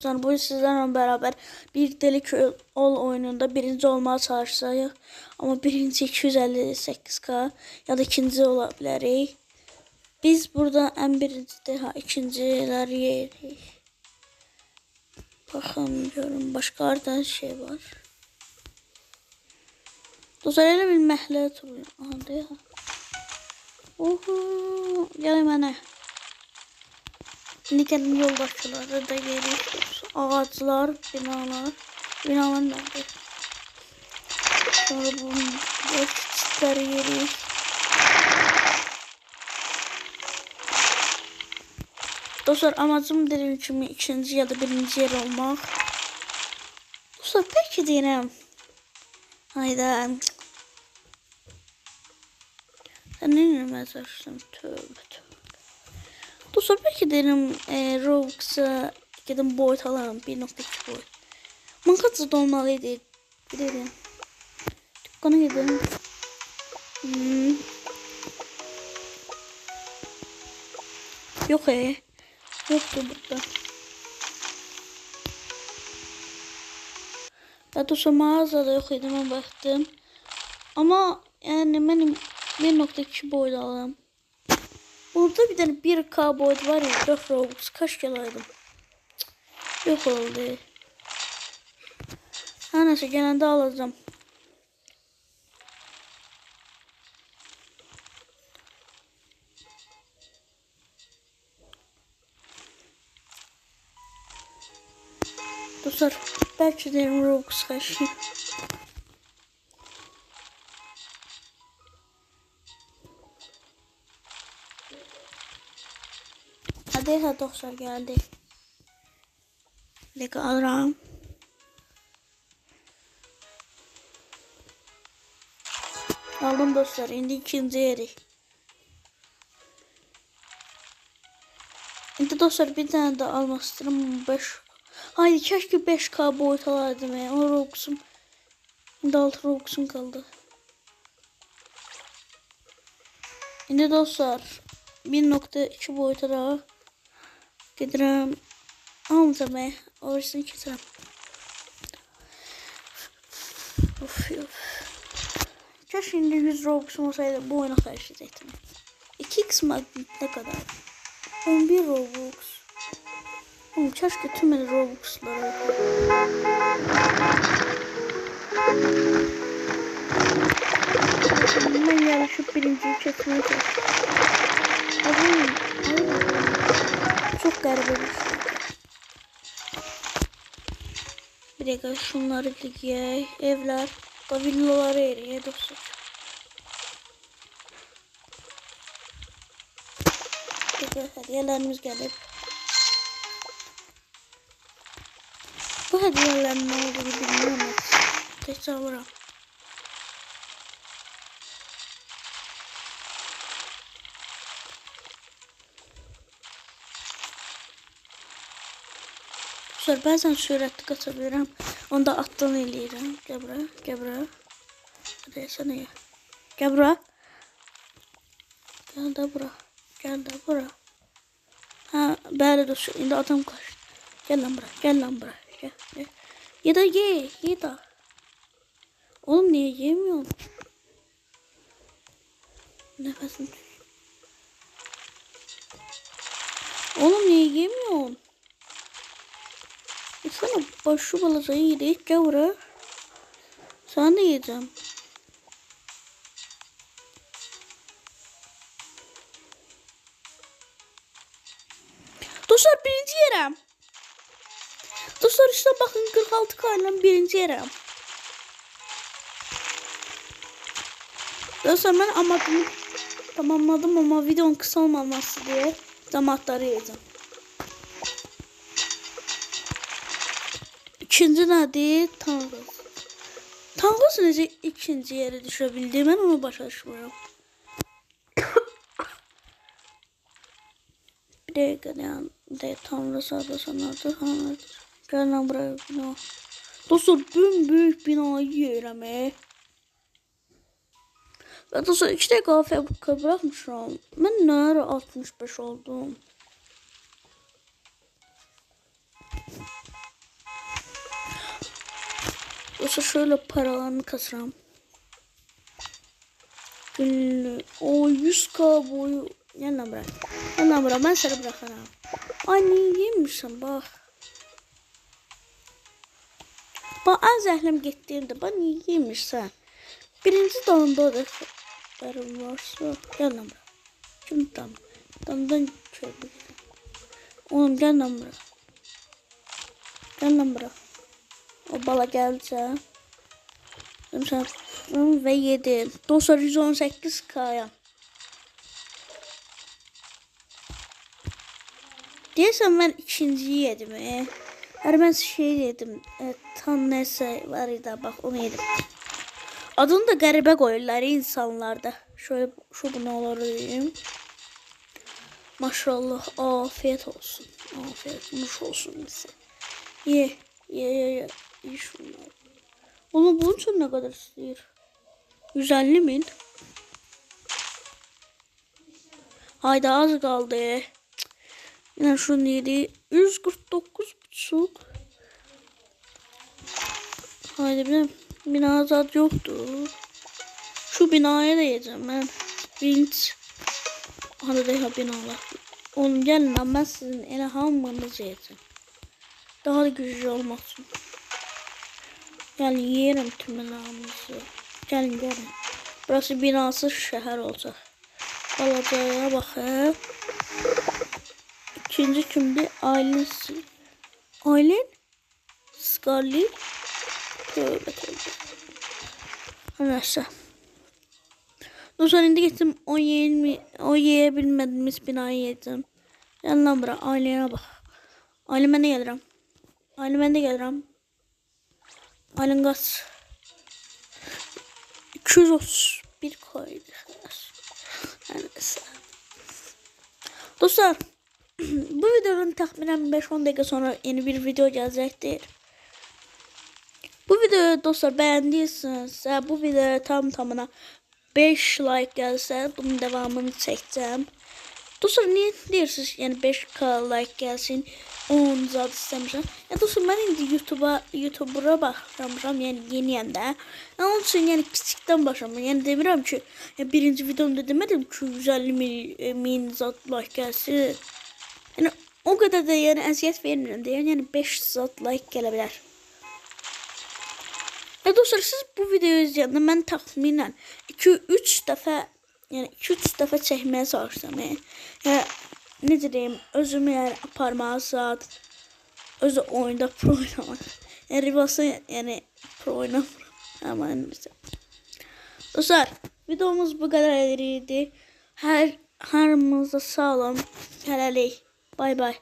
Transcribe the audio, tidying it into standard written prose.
Sonra bu sizlerle beraber bir delik ol oyununda birinci olmaya çalışacağıq. Ama birinci 258k ya da ikinci olabilirik. Biz burada en birinci daha ikinciler yerik. Bakalım başka arada şey var. Dostlar elə bir məhlə tur. Aha deyə. Oho, gəl mənə. İndi gəlin yoldaşları da geliyoruz. Ağaçlar, binalar. Binalar nerede? Sonra bu çiftleri yeriyiz. Dostlar amacım dediğim kimi ikinci ya da birinci yer olmak. Dostlar peki deyirəm. Hayda. Sen ne inanmazsın? Tövbe tövbe. Dostlar belki derim Roblox'a gidin boyut alalım 1.2 boyut. Mankatsı da olmalıydı. Gidelim. Dükkana gidelim. Yok yoktu burada. Ya dostlar mağazada yok idi ben baktım. Ama yani benim 1.2 boyut alalım. Burada bir tane 1K boyut var ya 4 Robux kaç gelaydım. Yok oldu. Her neyse genelde alacağım. Dostlar belki de Robux kaçayım. Hadi ha dostlar geldi. Leka alırım. Aldım dostlar. Şimdi ikinci yeri. Şimdi dostlar bir tane daha almak istedim. 5. Haydi keşke 5K boyut alaydım ya. O Robux'um. Şimdi 6 Robux'um kaldı. Şimdi dostlar 1.2 boyuta daha giderim. Almayacağım ya. Orasını keserim. Of. Keşke şimdi 100 Robux'um olsaydı bu oyuna karşı ettim. 2x magnet ne kadar? 11 Robux. Oğlum keşke tüm Robux'ları ben yarışıp birinciyi çekmeye çalıştım. Çok garip bir şey. Bir dakika şunları diye evler ve villaları eriye dostlar. Peki hediyelerimiz gelip bu hediyelerin ne olduğunu bilmiyorum. Teşekkür. Bazen süratli katabilirim. Onda attan eləyirəm. Gel buraya. Hadi sana ya. Gel buraya. Gel de buraya. Ha, bəli dostlar. İndi adam kaçtı. Gel lan buraya. Gel. Ya da ye da. Oğlum niye yemiyorsun? Nefesim tut. Oğlum niye yemiyorsun? Sana başı balacayı yedik. Gel buraya. Sana da yiyeceğim. Dostlar birinci yerim. Dostlar işte bakın 46K ile birinci yerim. Dostlar ben amadımı tamamladım ama videonun kısa olmaması diye damatları yiyeceğim. İkinci nedir? Tanrıs. Tanrıs necə ikinci yere düşebildi? Ben onu başa düşmüyorum. Bir dakika yani. Tanrıs adasınadır. Gel lan buraya bina. Dostlar büyük binayı yerim Ve dostlar 2 dakika fabrika bırakmışım. Ben nerede 65 oldum? Yoksa şöyle paralarını kasıram. Günlük. O 100k boyu. Yanına bırak. Yanına bırak. Ben sana bırakarım. Ay niye yemişsin bak. Bak az zəhləm getdiğimde bak niye yemişsin. Birinci damda da varsa. Yanına bırak. Kim dam? Damdan çöldü. Oğlum gel lan bırak. Gel lan bırak. O bala geldi. Sen ve yedim. Dostlar 118k'ya. Deyəsən ben ikinciyi yedim. Ben şey yedim. Tam neyse var idi bak onu yedim. Adını da qəribə qoyurlar insanlarda. Şöyle şu bu ne olur diyeyim. Maşallah afiyet olsun. Afiyet olsun bize. Ye şunları. Oğlum bunun için ne kadar istiyor? 150.000. Hayda az kaldı. Yine şunu yedi. 149,5. Haydi benim bina zaten yoktu. Şu binaya da yiyeceğim ben. Birinci. Hadi daha binalar. Oğlum gelin lan ben sizin ele hammanızı yiyeceğim. Daha da güçlü olmak için. Gelin yerim tümünlerimizi. Gelin. Burası binasız şehir olacak. Balacaya bakın. İkinci kimdi? Ailesi. Ailen? Scarlett. Tövbe. Neyse. Dostlar indi gittim o yiyebilmediğimiz binayı yedim. Yanına bırak ailene bak. Aileme ne gelirim? Ailen kaç? 231 koydu. Neyse. Dostlar bu videonun tahminen 5-10 dakika sonra yeni bir video gelecektir. Bu videoyu dostlar beğendiysenizse bu videoya tamına 5 like gelse bunun devamını çekeceğim. Dostlar niye deyirsiniz yani 5k like gelsin 10 zat istemişim. Ya dostlar ben indi YouTuber'a başlamışam yani yeniyəm də. Onun için yani kiçikten başlamışam. Yani demirəm ki ya birinci videomda demedim ki 150.000 zat like gelsin. Yani o kadar da yani əziyyət vermirəm də yani 5 zat like gelebilir. Ya dostlar siz bu videoyu izləyəndə mən təxminən 2-3 dəfə yani 2-3 dəfə çəkməyə çalışdım. Yəni necə deyim, özümü yəni aparmağa saat özü oyunda pro oynamaq. Yəni rivası yəni pro oynamıram. Amma neyse. Dostlar videomuz bu qədər idi. Hər hamınıza sağ olun. Hələlik. Bay bay.